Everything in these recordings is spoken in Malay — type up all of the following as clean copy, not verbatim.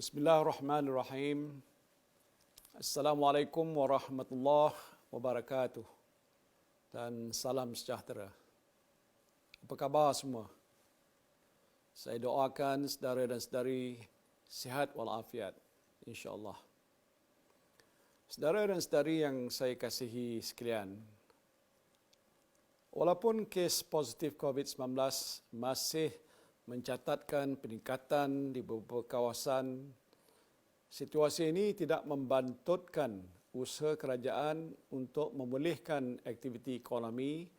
Bismillahirrahmanirrahim. Assalamualaikum warahmatullahi wabarakatuh. Dan salam sejahtera. Apa khabar semua? Saya doakan saudara dan saudari sihat walafiat, insya-Allah. Saudara dan saudari yang saya kasihi sekalian, walaupun kes positif COVID-19 masih mencatatkan peningkatan di beberapa kawasan, situasi ini tidak membantutkan usaha kerajaan untuk memulihkan aktiviti ekonomi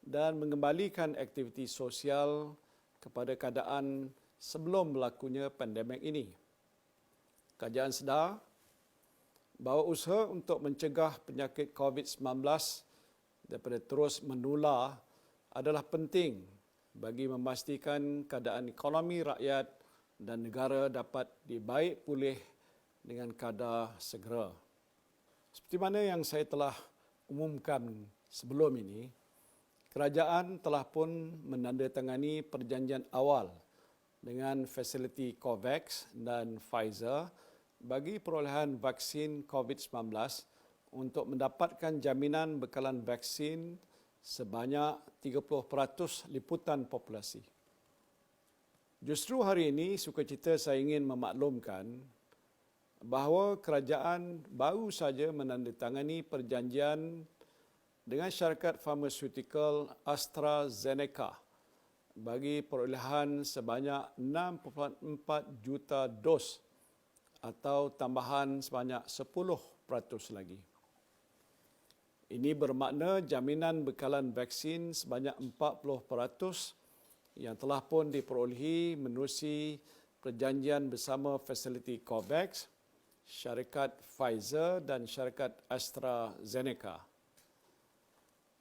dan mengembalikan aktiviti sosial kepada keadaan sebelum berlakunya pandemik ini. Kerajaan sedar bahawa usaha untuk mencegah penyakit COVID-19 daripada terus menular adalah penting bagi memastikan keadaan ekonomi rakyat dan negara dapat dibaik pulih dengan kadar segera. Seperti mana yang saya telah umumkan sebelum ini, kerajaan telah pun menandatangani perjanjian awal dengan fasiliti COVAX dan Pfizer bagi perolehan vaksin COVID-19 untuk mendapatkan jaminan bekalan vaksin sebanyak 30% liputan populasi. Justru hari ini sukacita saya ingin memaklumkan bahawa kerajaan baru saja menandatangani perjanjian dengan syarikat farmaceutical AstraZeneca bagi perolehan sebanyak 6.4 juta dos atau tambahan sebanyak 10% lagi. Ini bermakna jaminan bekalan vaksin sebanyak 40% yang telah pun diperolehi menerusi perjanjian bersama fasiliti COVAX, syarikat Pfizer dan syarikat AstraZeneca.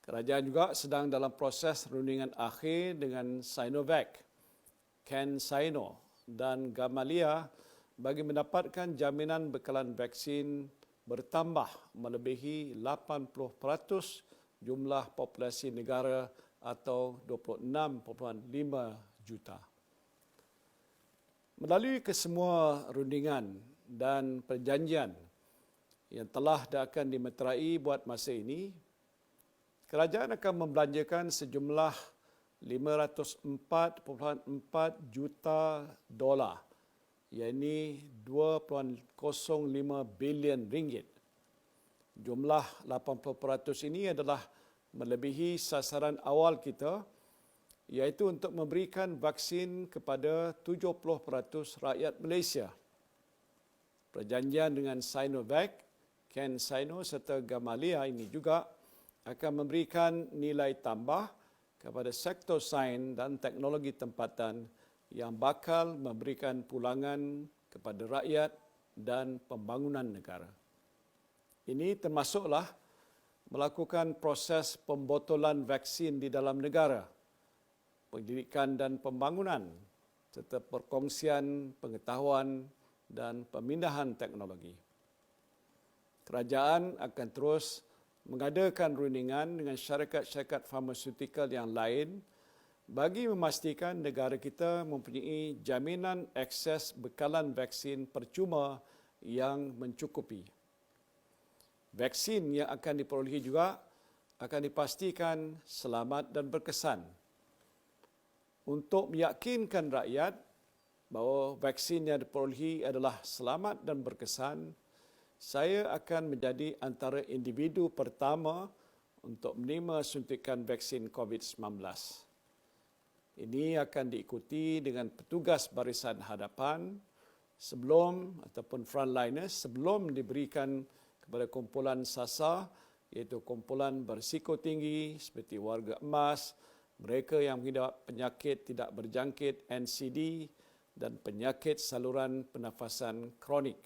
Kerajaan juga sedang dalam proses rundingan akhir dengan Sinovac, CanSino dan Gamaleya bagi mendapatkan jaminan bekalan vaksin bertambah melebihi 80% jumlah populasi negara atau 26.5 juta. Melalui kesemua rundingan dan perjanjian yang telah dan akan dimeterai buat masa ini, kerajaan akan membelanjakan sejumlah 504.4 juta dolar, iaitu 2.05 bilion ringgit. Jumlah 80% ini adalah melebihi sasaran awal kita, iaitu untuk memberikan vaksin kepada 70% rakyat Malaysia. Perjanjian dengan Sinovac, CanSino serta Gamaleya ini juga akan memberikan nilai tambah kepada sektor sains dan teknologi tempatan yang bakal memberikan pulangan kepada rakyat dan pembangunan negara. Ini termasuklah melakukan proses pembotolan vaksin di dalam negara, pendidikan dan pembangunan, serta perkongsian pengetahuan dan pemindahan teknologi. Kerajaan akan terus mengadakan rundingan dengan syarikat-syarikat farmaceutical yang lain bagi memastikan negara kita mempunyai jaminan akses bekalan vaksin percuma yang mencukupi. Vaksin yang akan diperolehi juga akan dipastikan selamat dan berkesan. Untuk meyakinkan rakyat bahawa vaksin yang diperolehi adalah selamat dan berkesan, saya akan menjadi antara individu pertama untuk menerima suntikan vaksin COVID-19. Ini akan diikuti dengan petugas barisan hadapan sebelum ataupun frontliners sebelum diberikan kepada kumpulan sasar, iaitu kumpulan berisiko tinggi seperti warga emas, mereka yang mengidap penyakit tidak berjangkit NCD dan penyakit saluran pernafasan kronik.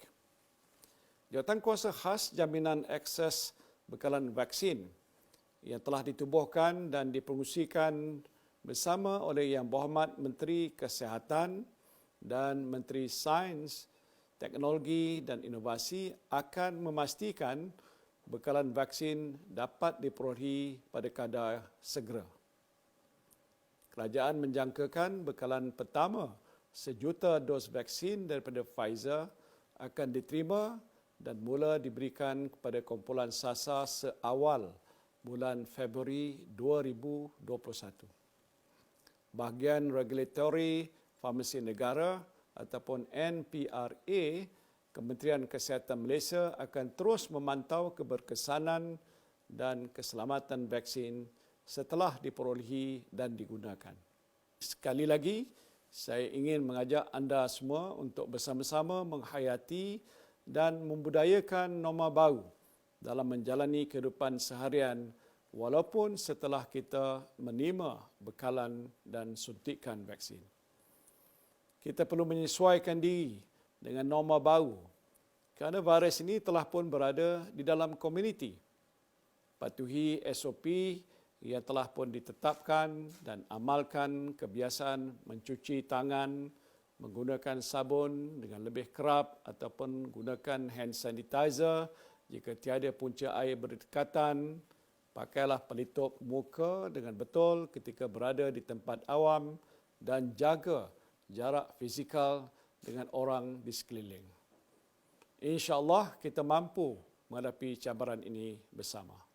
Jawatankuasa khas jaminan akses bekalan vaksin yang telah ditubuhkan dan dipromosikan bersama oleh Yang Berhormat Menteri Kesihatan dan Menteri Sains, Teknologi dan Inovasi akan memastikan bekalan vaksin dapat diperolehi pada kadar segera. Kerajaan menjangkakan bekalan pertama 1 juta dos vaksin daripada Pfizer akan diterima dan mula diberikan kepada kumpulan SASA seawal bulan Februari 2021. Bahagian Regulatory Farmasi Negara ataupun NPRA, Kementerian Kesihatan Malaysia akan terus memantau keberkesanan dan keselamatan vaksin setelah diperolehi dan digunakan. Sekali lagi, saya ingin mengajak anda semua untuk bersama-sama menghayati dan membudayakan norma baru dalam menjalani kehidupan seharian walaupun setelah kita menerima bekalan dan suntikan vaksin. Kita perlu menyesuaikan diri dengan norma baru kerana virus ini telah pun berada di dalam komuniti. Patuhi SOP yang telah pun ditetapkan dan amalkan kebiasaan mencuci tangan, menggunakan sabun dengan lebih kerap ataupun gunakan hand sanitizer jika tiada punca air berdekatan. Pakailah pelitup muka dengan betul ketika berada di tempat awam dan jaga jarak fizikal dengan orang di sekeliling. InsyaAllah kita mampu menghadapi cabaran ini bersama.